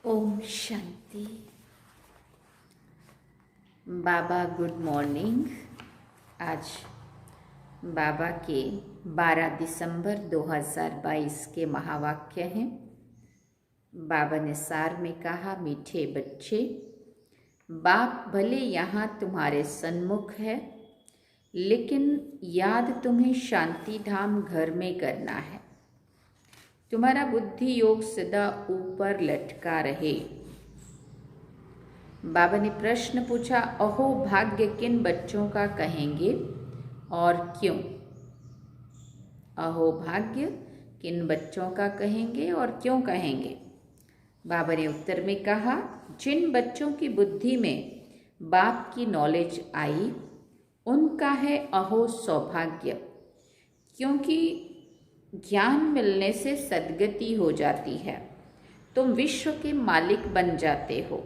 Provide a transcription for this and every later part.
ओम शांति। बाबा good morning. आज बाबा के 12 दिसंबर 2022 के महावाक्य हैं। बाबा ने सार में कहा, मीठे बच्चे, बाप भले यहाँ तुम्हारे सन्मुख है, लेकिन याद तुम्हें शांति धाम घर में करना है। तुम्हारा बुद्धि योग सदा ऊपर लटका रहे। बाबा ने प्रश्न पूछा, अहो भाग्य किन बच्चों का कहेंगे और क्यों? अहो भाग्य किन बच्चों का कहेंगे और क्यों कहेंगे? बाबा ने उत्तर में कहा, जिन बच्चों की बुद्धि में बाप की नॉलेज आई उनका है अहो सौभाग्य, क्योंकि ज्ञान मिलने से सद्गति हो जाती है। तुम विश्व के मालिक बन जाते हो।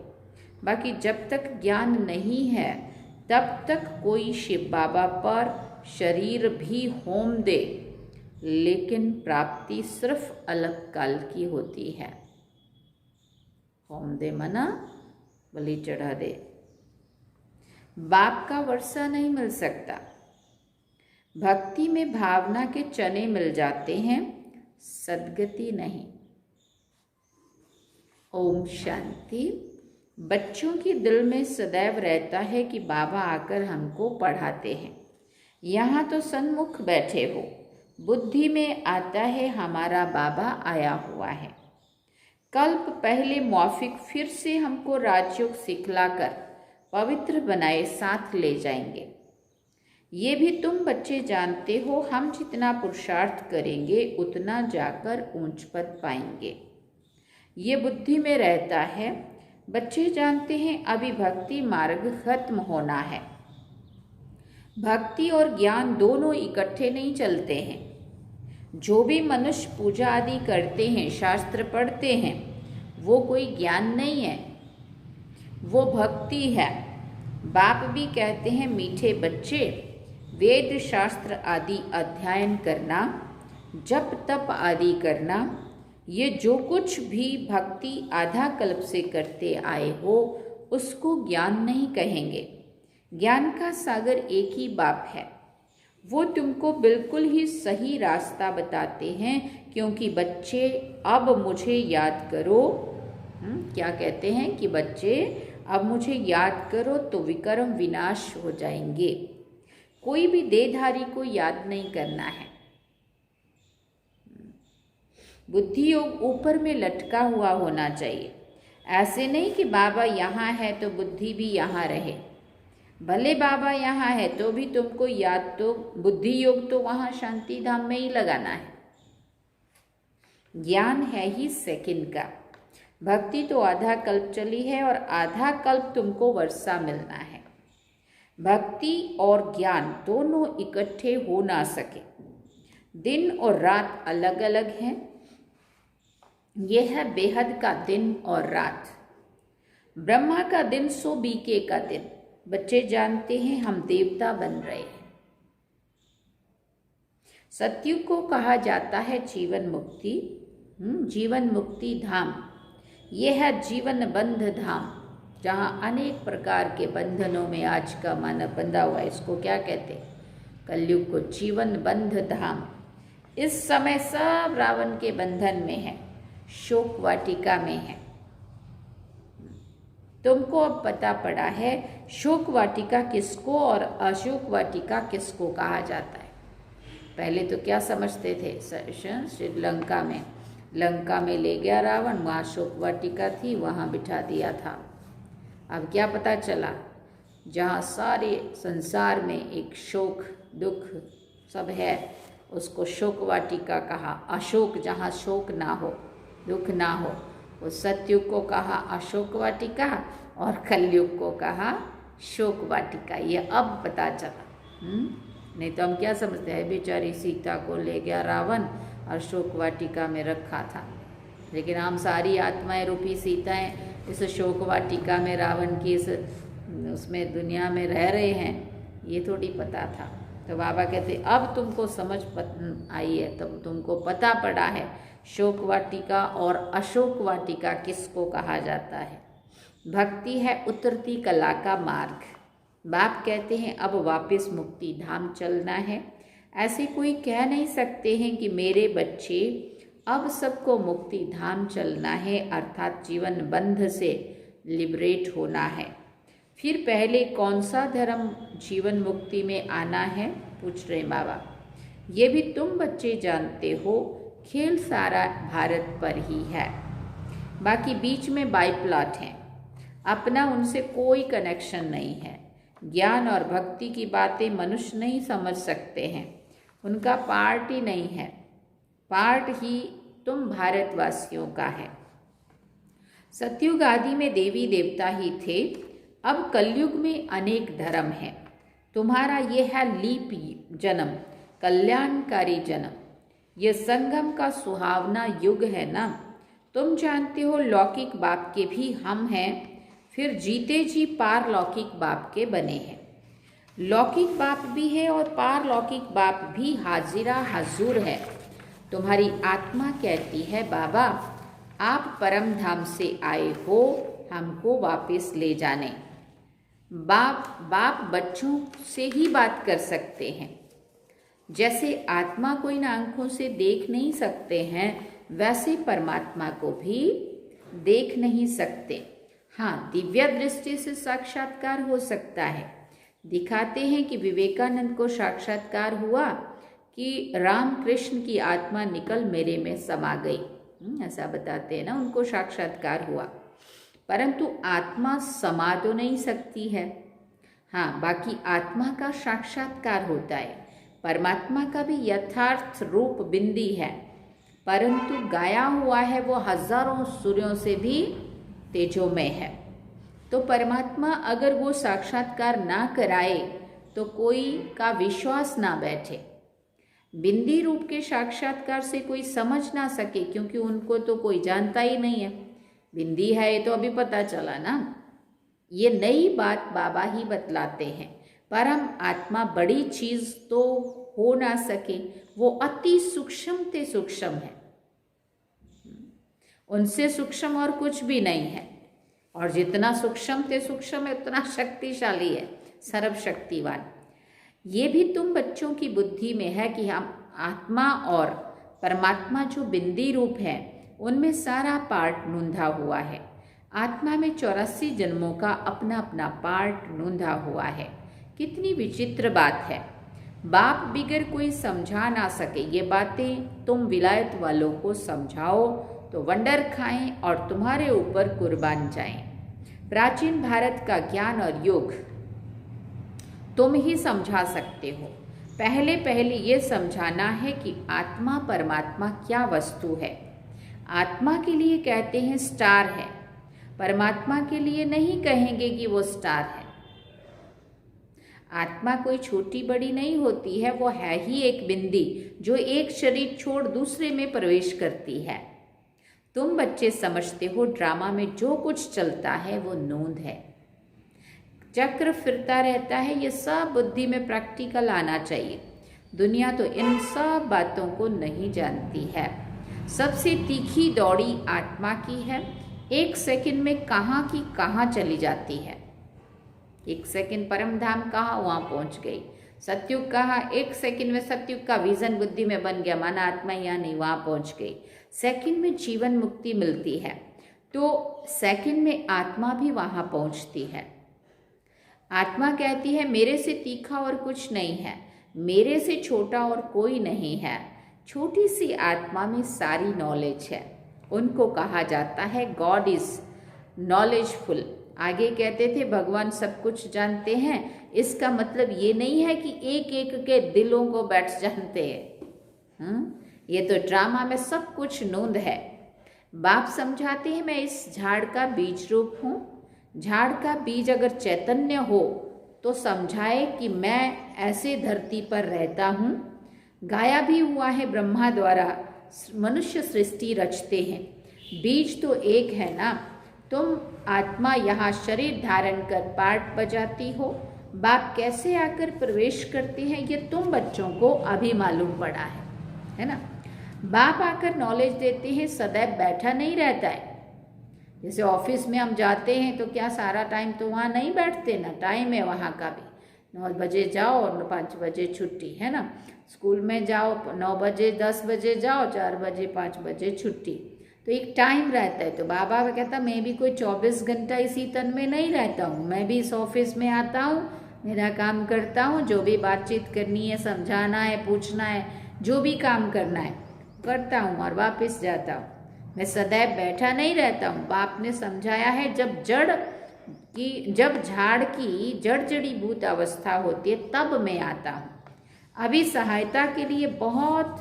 बाकी जब तक ज्ञान नहीं है तब तक कोई शिव बाबा पर शरीर भी होम दे, लेकिन प्राप्ति सिर्फ अलग काल की होती है। होम दे मना बलि चढ़ा दे। बाप का वर्षा नहीं मिल सकता। भक्ति में भावना के चने मिल जाते हैं, सद्गति नहीं। ओम शांति। बच्चों के दिल में सदैव रहता है कि बाबा आकर हमको पढ़ाते हैं। यहाँ तो सन्मुख बैठे हो, बुद्धि में आता है हमारा बाबा आया हुआ है। कल्प पहले मौफिक फिर से हमको राजयोग सिखलाकर पवित्र बनाए साथ ले जाएंगे। ये भी तुम बच्चे जानते हो, हम जितना पुरुषार्थ करेंगे उतना जाकर ऊंच पद पाएंगे। ये बुद्धि में रहता है। बच्चे जानते हैं अभी भक्ति मार्ग खत्म होना है। भक्ति और ज्ञान दोनों इकट्ठे नहीं चलते हैं। जो भी मनुष्य पूजा आदि करते हैं, शास्त्र पढ़ते हैं, वो कोई ज्ञान नहीं है, वो भक्ति है। बाप भी कहते हैं, मीठे बच्चे, वेद शास्त्र आदि अध्ययन करना, जप तप आदि करना, ये जो कुछ भी भक्ति आधा कल्प से करते आए हो उसको ज्ञान नहीं कहेंगे। ज्ञान का सागर एक ही बाप है। वो तुमको बिल्कुल ही सही रास्ता बताते हैं, क्योंकि बच्चे अब मुझे याद करो। क्या कहते हैं कि बच्चे अब मुझे याद करो तो विकर्म विनाश हो जाएंगे। कोई भी देहधारी को याद नहीं करना है। बुद्धि योग ऊपर में लटका हुआ होना चाहिए। ऐसे नहीं कि बाबा यहाँ है तो बुद्धि भी यहाँ रहे। भले बाबा यहाँ है तो भी तुमको याद तो बुद्धि योग तो वहाँ शांति धाम में ही लगाना है। ज्ञान है ही सेकंड का। भक्ति तो आधा कल्प चली है और आधा कल्प तुमको वर्षा मिलना है। भक्ति और ज्ञान दोनों इकट्ठे हो ना सके। दिन और रात अलग अलग हैं। यह है बेहद का दिन और रात। ब्रह्मा का दिन सो बीके का दिन। बच्चे जानते हैं हम देवता बन रहे हैं। सतयुग को कहा जाता है जीवन मुक्ति, जीवन मुक्ति धाम। यह है जीवन बंध धाम, जहाँ अनेक प्रकार के बंधनों में आज का मानव बंधा हुआ है। इसको क्या कहते हैं? कलयुग को जीवन बंध धाम। इस समय सब रावण के बंधन में है, शोक वाटिका में है। तुमको अब पता पड़ा है शोक वाटिका किसको और अशोक वाटिका किसको कहा जाता है। पहले तो क्या समझते थे? श्रीलंका में लंका में ले गया रावण, वहाँ शोक वाटिका थी, वहाँ बिठा दिया था। अब क्या पता चला? जहाँ सारे संसार में एक शोक दुख सब है, उसको शोक वाटिका कहा। अशोक, जहाँ शोक ना हो, दुख ना हो, वो सतयुग को कहा अशोक वाटिका और कलयुग को कहा शोक वाटिका। ये अब पता चला। नहीं तो हम क्या समझते हैं, बेचारी सीता को ले गया रावण और शोक वाटिका में रखा था। लेकिन हम सारी आत्माएं रूपी सीताएं इस शोक वाटिका में रावण की इस उसमें दुनिया में रह रहे हैं, ये थोड़ी पता था। तो बाबा कहते अब तुमको समझ आई है, तब तुमको पता पड़ा है शोक वाटिका और अशोक वाटिका किसको कहा जाता है। भक्ति है उतरती कला का मार्ग। बाप कहते हैं अब वापस मुक्ति धाम चलना है। ऐसे कोई कह नहीं सकते हैं कि मेरे बच्चे अब सबको मुक्ति धाम चलना है, अर्थात जीवन बंध से लिबरेट होना है। फिर पहले कौन सा धर्म जीवन मुक्ति में आना है, पूछ रहे बाबा। ये भी तुम बच्चे जानते हो, खेल सारा भारत पर ही है, बाकी बीच में बाई प्लॉट हैं, अपना उनसे कोई कनेक्शन नहीं है। ज्ञान और भक्ति की बातें मनुष्य नहीं समझ सकते हैं, उनका पार्ट ही नहीं है, पार्ट ही तुम भारतवासियों का है। सतयुग आदि में देवी देवता ही थे, अब कलयुग में अनेक धर्म हैं। तुम्हारा ये है लीप जन्म, कल्याणकारी जन्म। ये संगम का सुहावना युग है ना। तुम जानते हो लौकिक बाप के भी हम हैं, फिर जीते जी पारलौकिक बाप के बने हैं। लौकिक बाप भी है और पारलौकिक बाप भी हाजिरा हजूर है। तुम्हारी आत्मा कहती है बाबा आप परम धाम से आए हो, हमको वापस ले जाने। बाप बच्चों से ही बात कर सकते हैं। जैसे आत्मा को इन आंखों से देख नहीं सकते हैं, वैसे परमात्मा को भी देख नहीं सकते। हाँ, दिव्य दृष्टि से साक्षात्कार हो सकता है। दिखाते हैं कि विवेकानंद को साक्षात्कार हुआ कि राम कृष्ण की आत्मा निकल मेरे में समा गई, ऐसा बताते हैं ना, उनको साक्षात्कार हुआ। परंतु आत्मा समा तो नहीं सकती है। हाँ, बाकी आत्मा का साक्षात्कार होता है। परमात्मा का भी यथार्थ रूप बिंदी है, परंतु गाया हुआ है वो हजारों सूर्यों से भी तेजोमय है। तो परमात्मा अगर वो साक्षात्कार ना कराए तो कोई का विश्वास ना बैठे। बिंदी रूप के साक्षात्कार से कोई समझ ना सके, क्योंकि उनको तो कोई जानता ही नहीं है। बिंदी है ये तो अभी पता चला ना। ये नई बात बाबा ही बतलाते हैं। परम आत्मा बड़ी चीज तो हो ना सके, वो अति सूक्ष्म ते सूक्ष्म है, उनसे सूक्ष्म और कुछ भी नहीं है। और जितना सूक्ष्म ते सूक्ष्म है उतना शक्तिशाली है, सर्वशक्तिवान। ये भी तुम बच्चों की बुद्धि में है कि हम आत्मा और परमात्मा जो बिंदी रूप है उनमें सारा पार्ट नूंधा हुआ है। आत्मा में 84 जन्मों का अपना अपना पार्ट नूंधा हुआ है। कितनी विचित्र बात है। बाप बिगर कोई समझा ना सके ये बातें तुम विलायत वालों को समझाओ तो वंडर खाएं और तुम्हारे ऊपर कुर्बान जाएं। प्राचीन भारत का ज्ञान और योग तुम ही समझा सकते हो। पहले पहले ये समझाना है कि आत्मा परमात्मा क्या वस्तु है। आत्मा के लिए कहते हैं स्टार है, परमात्मा के लिए नहीं कहेंगे कि वो स्टार है। आत्मा कोई छोटी बड़ी नहीं होती है, वो है ही एक बिंदी जो एक शरीर छोड़ दूसरे में प्रवेश करती है। तुम बच्चे समझते हो ड्रामा में जो कुछ चलता है वो नोंद है, चक्र फिरता रहता है। ये सब बुद्धि में प्रैक्टिकल आना चाहिए। दुनिया तो इन सब बातों को नहीं जानती है। सबसे तीखी दौड़ी आत्मा की है। एक सेकंड में कहाँ की कहाँ चली जाती है। एक सेकंड परम धाम कहाँ, वहाँ पहुँच गई। सतयुग कहाँ, एक सेकंड में सतयुग का विजन बुद्धि में बन गया, माना आत्मा यहाँ नहीं, वहाँ पहुँच गई। सेकंड में जीवन मुक्ति मिलती है, तो सेकंड में आत्मा भी वहाँ पहुँचती है। आत्मा कहती है मेरे से तीखा और कुछ नहीं है, मेरे से छोटा और कोई नहीं है। छोटी सी आत्मा में सारी नॉलेज है। उनको कहा जाता है गॉड इज नॉलेजफुल। आगे कहते थे भगवान सब कुछ जानते हैं। इसका मतलब ये नहीं है कि एक एक के दिलों को बैठ जानते हैं। ये तो ड्रामा में सब कुछ नोंद है। बाप समझाते हैं मैं इस झाड़ का बीज रूप हूँ। झाड़ का बीज अगर चैतन्य हो तो समझाए कि मैं ऐसे धरती पर रहता हूँ। गाया भी हुआ है ब्रह्मा द्वारा मनुष्य सृष्टि रचते हैं। बीज तो एक है ना। तुम आत्मा यहाँ शरीर धारण कर पार्ट बजाती हो, बाप कैसे आकर प्रवेश करते हैं ये तुम बच्चों को अभी मालूम पड़ा है ना। बाप आकर नॉलेज देते हैं, सदैव बैठा नहीं रहता है। जैसे ऑफिस में हम जाते हैं तो क्या सारा टाइम तो वहाँ नहीं बैठते ना, टाइम है वहाँ का भी। 9 बजे जाओ और 5 बजे छुट्टी, है ना। स्कूल में जाओ 9 बजे 10 बजे जाओ, 4 बजे 5 बजे छुट्टी, तो एक टाइम रहता है। तो बाबा कहता मैं भी कोई 24 घंटा इसी तन में नहीं रहता हूँ, मैं भी इस ऑफिस में आता हूँ, मेरा काम करता हूँ, जो भी बातचीत करनी है, समझाना है, पूछना है, जो भी काम करना है करता हूँ और वापस जाता हूँ। मैं सदैव बैठा नहीं रहता हूँ। बाप ने समझाया है जब झाड़ की जड़ जड़ीभूत अवस्था होती है तब मैं आता हूँ। अभी सहायता के लिए बहुत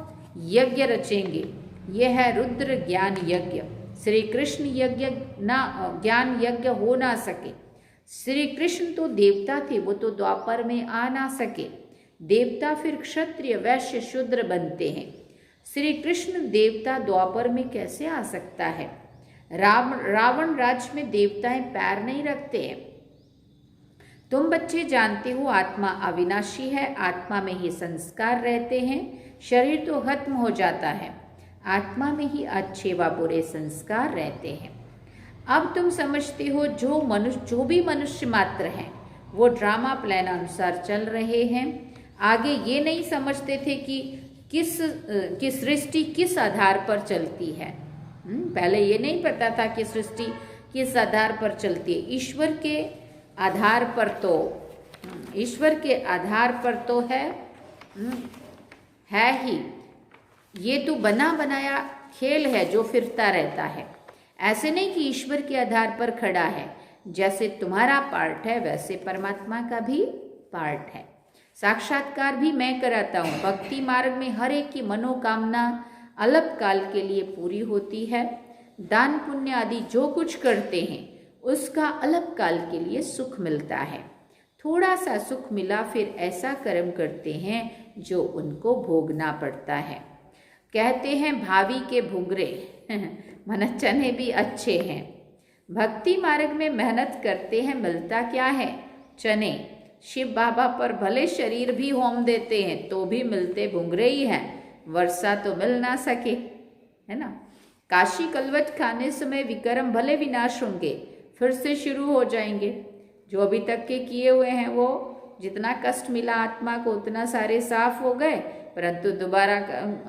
यज्ञ रचेंगे। यह है रुद्र ज्ञान यज्ञ। श्री कृष्ण यज्ञ ना ज्ञान यज्ञ हो ना सके। श्री कृष्ण तो देवता थे, वो तो द्वापर में आ ना सके। देवता फिर क्षत्रिय वैश्य शूद्र बनते हैं। श्री कृष्ण देवता द्वापर में कैसे आ सकता है। रावण राज्य में देवताएं पैर नहीं रखते हैं। तुम बच्चे जानते हो आत्मा अविनाशी है, आत्मा में ही संस्कार रहते हैं, शरीर तो खत्म हो जाता है, आत्मा में ही अच्छे व बुरे संस्कार रहते हैं। अब तुम समझते हो जो भी मनुष्य मात्र हैं वो ड्रामा प्लान अनुसार चल रहे हैं। आगे ये नहीं समझते थे कि सृष्टि किस आधार पर चलती है। पहले ये नहीं पता था कि सृष्टि किस आधार पर चलती है। ईश्वर के आधार पर तो है ही। ये तो बना बनाया खेल है जो फिरता रहता है। ऐसे नहीं कि ईश्वर के आधार पर खड़ा है। जैसे तुम्हारा पार्ट है वैसे परमात्मा का भी पार्ट है। साक्षात्कार भी मैं कराता हूँ। भक्ति मार्ग में हर एक की मनोकामना अल्पकाल के लिए पूरी होती है। दान पुण्य आदि जो कुछ करते हैं उसका अल्पकाल के लिए सुख मिलता है। थोड़ा सा सुख मिला फिर ऐसा कर्म करते हैं जो उनको भोगना पड़ता है। कहते हैं भावी के भुंगरे मन चने भी अच्छे हैं। भक्ति मार्ग में मेहनत करते हैं, मिलता क्या है? चने। शिव बाबा पर भले शरीर भी होम देते हैं तो भी मिलते भुंगरे ही हैं। वर्षा तो मिल ना सके, है ना। काशी कलवट खाने समय विक्रम भले विनाश होंगे, फिर से शुरू हो जाएंगे। जो अभी तक के किए हुए हैं वो जितना कष्ट मिला आत्मा को उतना सारे साफ हो गए, परंतु दोबारा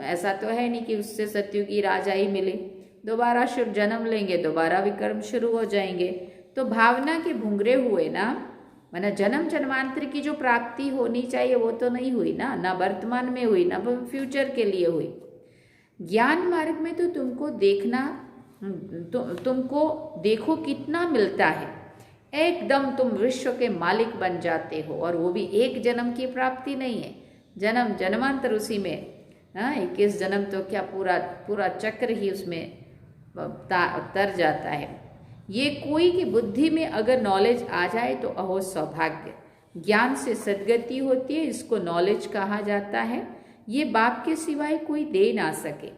ऐसा तो है नहीं कि उससे सत्युगी राजा ही मिले। दोबारा शिव जन्म लेंगे, दोबारा विक्रम शुरू हो जाएंगे। तो भावना के भुंगरे हुए ना, माना जन्म जन्मांतर की जो प्राप्ति होनी चाहिए वो तो नहीं हुई ना वर्तमान में हुई, ना फ्यूचर के लिए हुई। ज्ञान मार्ग में तो तुमको देखो कितना मिलता है। एकदम तुम विश्व के मालिक बन जाते हो, और वो भी एक जन्म की प्राप्ति नहीं है, जन्म जन्मांतर उसी में। 21 जन्म तो क्या पूरा चक्र ही उसमें तर जाता है। ये कोई की बुद्धि में अगर नॉलेज आ जाए तो अहो सौभाग्य। ज्ञान से सद्गति होती है, इसको नॉलेज कहा जाता है। ये बाप के सिवाय कोई दे ना सके।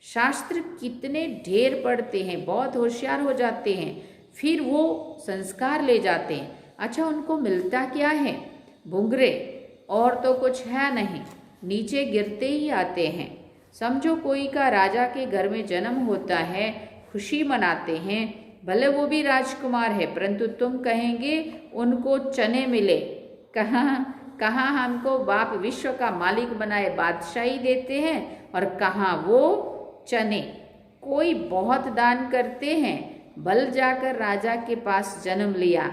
शास्त्र कितने ढेर पढ़ते हैं, बहुत होशियार हो जाते हैं, फिर वो संस्कार ले जाते हैं। अच्छा, उनको मिलता क्या है? भुंगरे, और तो कुछ है नहीं, नीचे गिरते ही आते हैं। समझो कोई का राजा के घर में जन्म होता है, खुशी मनाते हैं, भले वो भी राजकुमार है, परंतु तुम कहेंगे उनको चने मिले। कहाँ हमको बाप विश्व का मालिक बनाए बादशाही देते हैं, और कहाँ वो चने। कोई बहुत दान करते हैं, बल जाकर राजा के पास जन्म लिया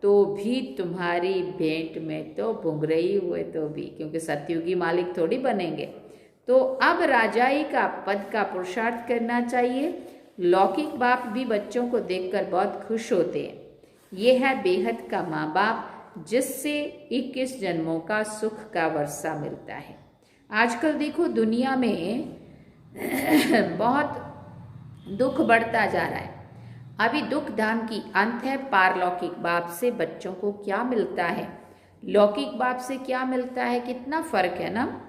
तो भी तुम्हारी भेंट में तो भुंगरे ही हुए, तो भी, क्योंकि सतयुगी मालिक थोड़ी बनेंगे। तो अब राजाई का पद का पुरुषार्थ करना चाहिए। लौकिक बाप भी बच्चों को देखकर बहुत खुश होते हैं। ये है बेहद का माँ बाप, जिससे 21 जन्मों का सुख का वर्षा मिलता है। आजकल देखो दुनिया में बहुत दुख बढ़ता जा रहा है। अभी दुख धाम की अंत है। पारलौकिक बाप से बच्चों को क्या मिलता है, लौकिक बाप से क्या मिलता है, कितना फर्क है ना।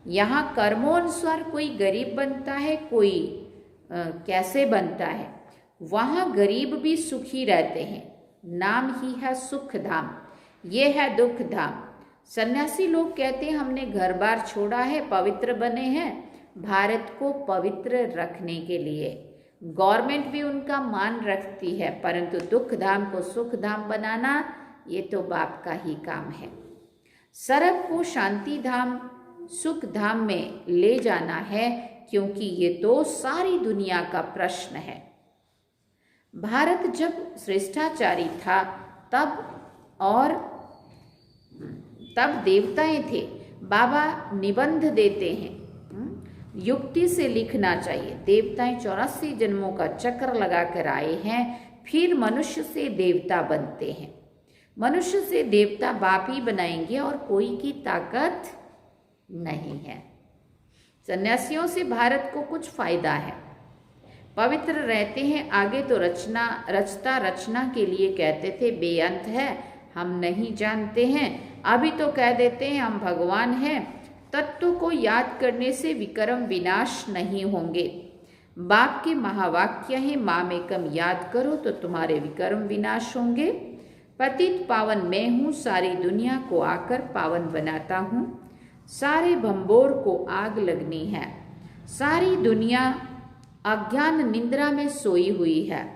यहाँ कर्मोनुसार कोई गरीब बनता है, कोई कैसे बनता है। वहाँ गरीब भी सुखी रहते हैं, नाम ही है सुख धाम। ये है दुख धाम। सन्यासी लोग कहते हैं हमने घर बार छोड़ा है, पवित्र बने हैं भारत को पवित्र रखने के लिए। गवर्नमेंट भी उनका मान रखती है, परंतु दुख धाम को सुख धाम बनाना ये तो बाप का ही काम है। सरब को शांति धाम सुख धाम में ले जाना है, क्योंकि ये तो सारी दुनिया का प्रश्न है। भारत जब श्रेष्ठाचारी था तब देवताएं थे। बाबा निबंध देते हैं, युक्ति से लिखना चाहिए। देवताएं 84 जन्मों का चक्र लगाकर आए हैं, फिर मनुष्य से देवता बनते हैं। मनुष्य से देवता बाप ही बनाएंगे और कोई की ताकत नहीं है। सन्यासियों से भारत को कुछ फायदा है, पवित्र रहते हैं। आगे तो रचना के लिए कहते थे बेअंत है, हम नहीं जानते हैं। अभी तो कह देते हैं हम भगवान हैं। तत्व को याद करने से विक्रम विनाश नहीं होंगे। बाप के महावाक्य हैं, माम एकम याद करो तो तुम्हारे विक्रम विनाश होंगे। पतित पावन मैं हूँ, सारी दुनिया को आकर पावन बनाता हूँ। सारे भंबोर को आग लगनी है, सारी दुनिया अज्ञान निंद्रा में सोई हुई है।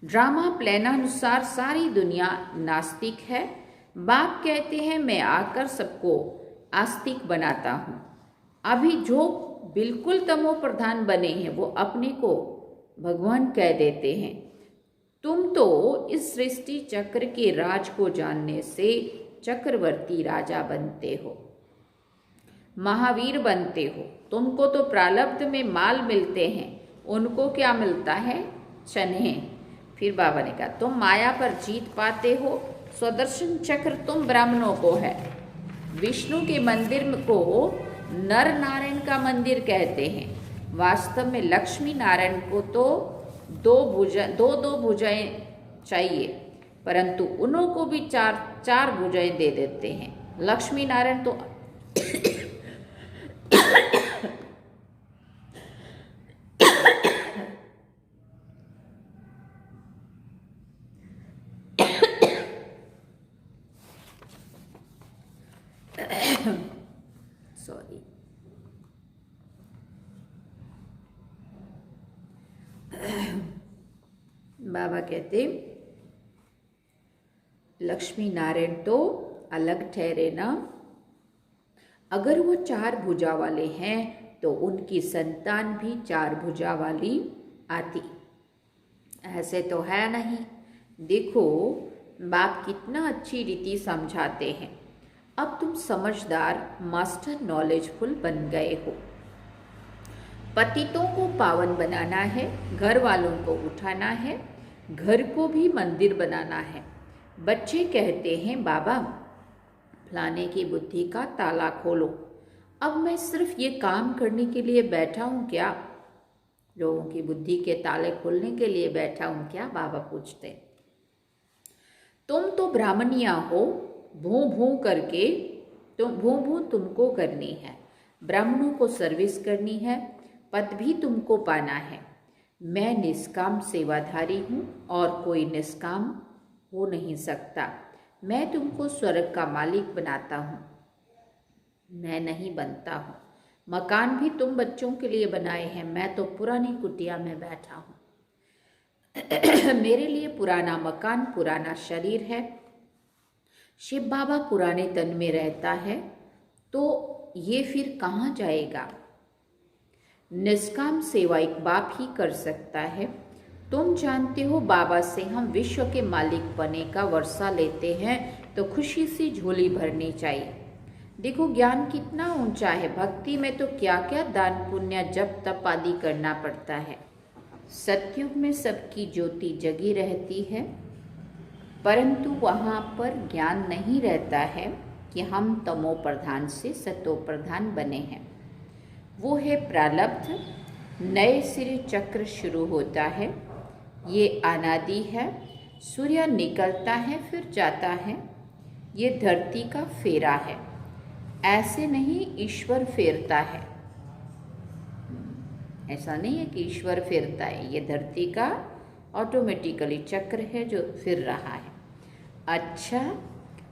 ड्रामा प्लानानुसार सारी दुनिया नास्तिक है। बाप कहते हैं मैं आकर सबको आस्तिक बनाता हूँ। अभी जो बिल्कुल तमो प्रधान बने हैं वो अपने को भगवान कह देते हैं। तुम तो इस सृष्टि चक्र के राज को जानने से चक्रवर्ती राजा बनते हो, महावीर बनते हो। तुमको तो प्रारब्ध में माल मिलते हैं, उनको क्या मिलता है? चने। फिर बाबा ने कहा तुम माया पर जीत पाते हो। स्वदर्शन चक्र तुम ब्राह्मणों को है। विष्णु के मंदिर को नर नारायण का मंदिर कहते हैं। वास्तव में लक्ष्मी नारायण को तो दो भुजाएं चाहिए, परंतु उन्हों को भी चार भुजाएं दे देते हैं। लक्ष्मी नारायण तो सॉरी बाबा कहते लक्ष्मी नारायण तो अलग ठहरे ना। अगर वो 4 भुजा वाले हैं तो उनकी संतान भी 4 भुजा वाली आती। ऐसे तो है नहीं। देखो बाप कितना अच्छी रीति समझाते हैं। अब तुम समझदार मास्टर नॉलेजफुल बन गए हो। पतितों को पावन बनाना है, घर वालों को उठाना है, घर को भी मंदिर बनाना है। बच्चे कहते हैं बाबा फलाने की बुद्धि का ताला खोलो। अब मैं सिर्फ ये काम करने के लिए बैठा हूँ क्या? लोगों की बुद्धि के ताले खोलने के लिए बैठा हूँ क्या? बाबा पूछते। तुम तो ब्राह्मणिया हो, भूं भूं करके भूं तुमको करनी है। ब्राह्मणों को सर्विस करनी है, पद भी तुमको पाना है। मैं निष्काम सेवाधारी हूँ और कोई निष्काम हो नहीं सकता। मैं तुमको स्वर्ग का मालिक बनाता हूँ, मैं नहीं बनता हूँ। मकान भी तुम बच्चों के लिए बनाए हैं, मैं तो पुरानी कुटिया में बैठा हूँ। मेरे लिए पुराना मकान पुराना शरीर है। शिव बाबा पुराने तन में रहता है तो ये फिर कहाँ जाएगा? निष्काम सेवा एक बाप ही कर सकता है। तुम जानते हो बाबा से हम विश्व के मालिक बने का वर्षा लेते हैं तो खुशी से झोली भरनी चाहिए। देखो ज्ञान कितना ऊंचा है। भक्ति में तो क्या क्या दान पुण्य जप तप आदि करना पड़ता है। सतयुग में सबकी ज्योति जगी रहती है, परंतु वहाँ पर ज्ञान नहीं रहता है कि हम तमो प्रधान से सतो प्रधान बने हैं। वो है प्रारब्ध। नए सिरे चक्र शुरू होता है। ये अनादि है। सूर्य निकलता है फिर जाता है। ये धरती का फेरा है। ऐसे नहीं ईश्वर फेरता है। ऐसा नहीं है कि ईश्वर फेरता है, ये धरती का ऑटोमेटिकली चक्र है जो फिर रहा है। अच्छा,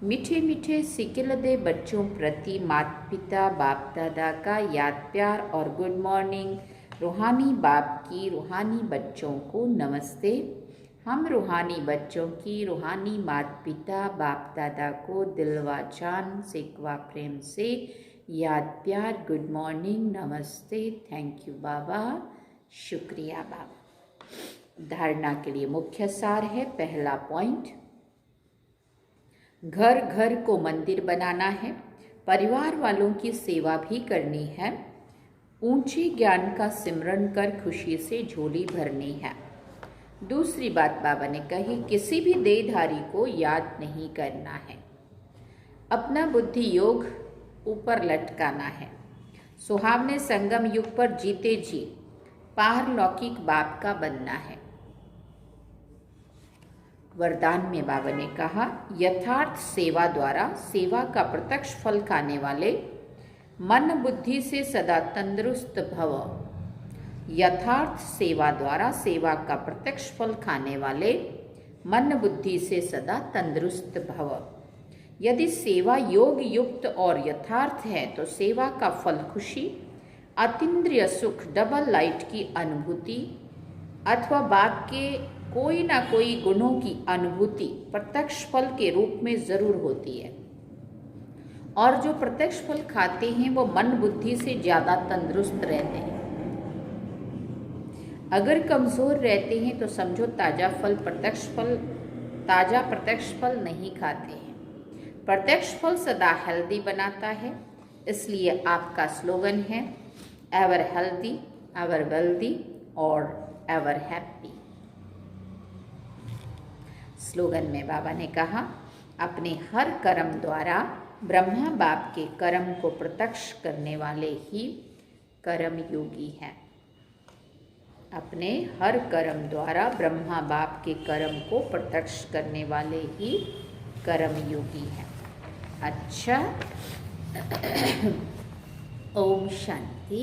मीठे मीठे सिकिल दे बच्चों प्रति माता पिता बाप दादा का याद प्यार और गुड मॉर्निंग। रूहानी बाप की रूहानी बच्चों को नमस्ते। हम रूहानी बच्चों की रूहानी माता पिता बाप दादा को दिल व जान सिकवा प्रेम से याद प्यार गुड मॉर्निंग नमस्ते। थैंक यू बाबा, शुक्रिया बाबा। धारणा के लिए मुख्य सार है। पहला पॉइंट, घर घर को मंदिर बनाना है, परिवार वालों की सेवा भी करनी है, ऊंचे ज्ञान का सिमरन कर खुशी से झोली भरनी है। दूसरी बात बाबा ने कही, किसी भी देहधारी को याद नहीं करना है, अपना बुद्धि योग ऊपर लटकाना है, सुहावने संगम युग पर जीते जी पारलौकिक बाप का बनना है। वरदान में बाबा ने कहा, यथार्थ सेवा द्वारा सेवा का प्रत्यक्ष फल खाने वाले मन बुद्धि से सदा तंदुरुस्त भव। यथार्थ सेवा द्वारा सेवा का प्रत्यक्ष फल खाने वाले मन बुद्धि से सदा तंदुरुस्त भव। यदि सेवा योग युक्त और यथार्थ है तो सेवा का फल खुशी, अतीन्द्रिय सुख, डबल लाइट की अनुभूति अथवा बाप के कोई ना कोई गुणों की अनुभूति प्रत्यक्ष फल के रूप में जरूर होती है। और जो प्रत्यक्ष फल खाते हैं वो मन बुद्धि से ज्यादा तंदुरुस्त रहते हैं। अगर कमजोर रहते हैं तो समझो ताजा प्रत्यक्ष फल नहीं खाते हैं। प्रत्यक्ष फल सदा हेल्दी बनाता है, इसलिए आपका स्लोगन है एवर हेल्दी, एवर वेल्दी और एवर हैप्पी। स्लोगन में बाबा ने कहा, अपने हर कर्म द्वारा ब्रह्मा बाप के कर्म को प्रत्यक्ष करने वाले ही कर्म योगी हैं। अपने हर कर्म द्वारा ब्रह्मा बाप के कर्म को प्रत्यक्ष करने वाले ही कर्म योगी हैं। अच्छा, ओम शांति।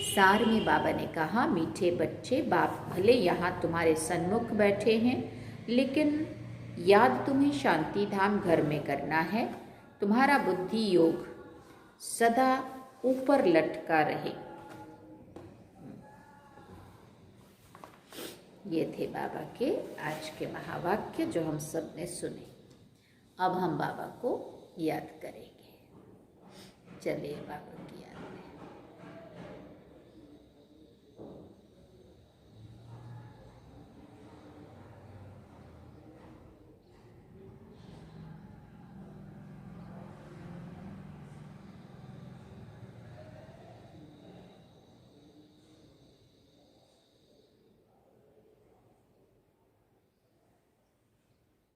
सार में बाबा ने कहा, मीठे बच्चे, बाप भले यहाँ तुम्हारे सन्मुख बैठे हैं, लेकिन याद तुम्हें शांति धाम घर में करना है। तुम्हारा बुद्धि योग सदा ऊपर लटका रहे। ये थे बाबा के आज के महावाक्य जो हम सब ने सुने। अब हम बाबा को याद करेंगे। चलिए बाबा की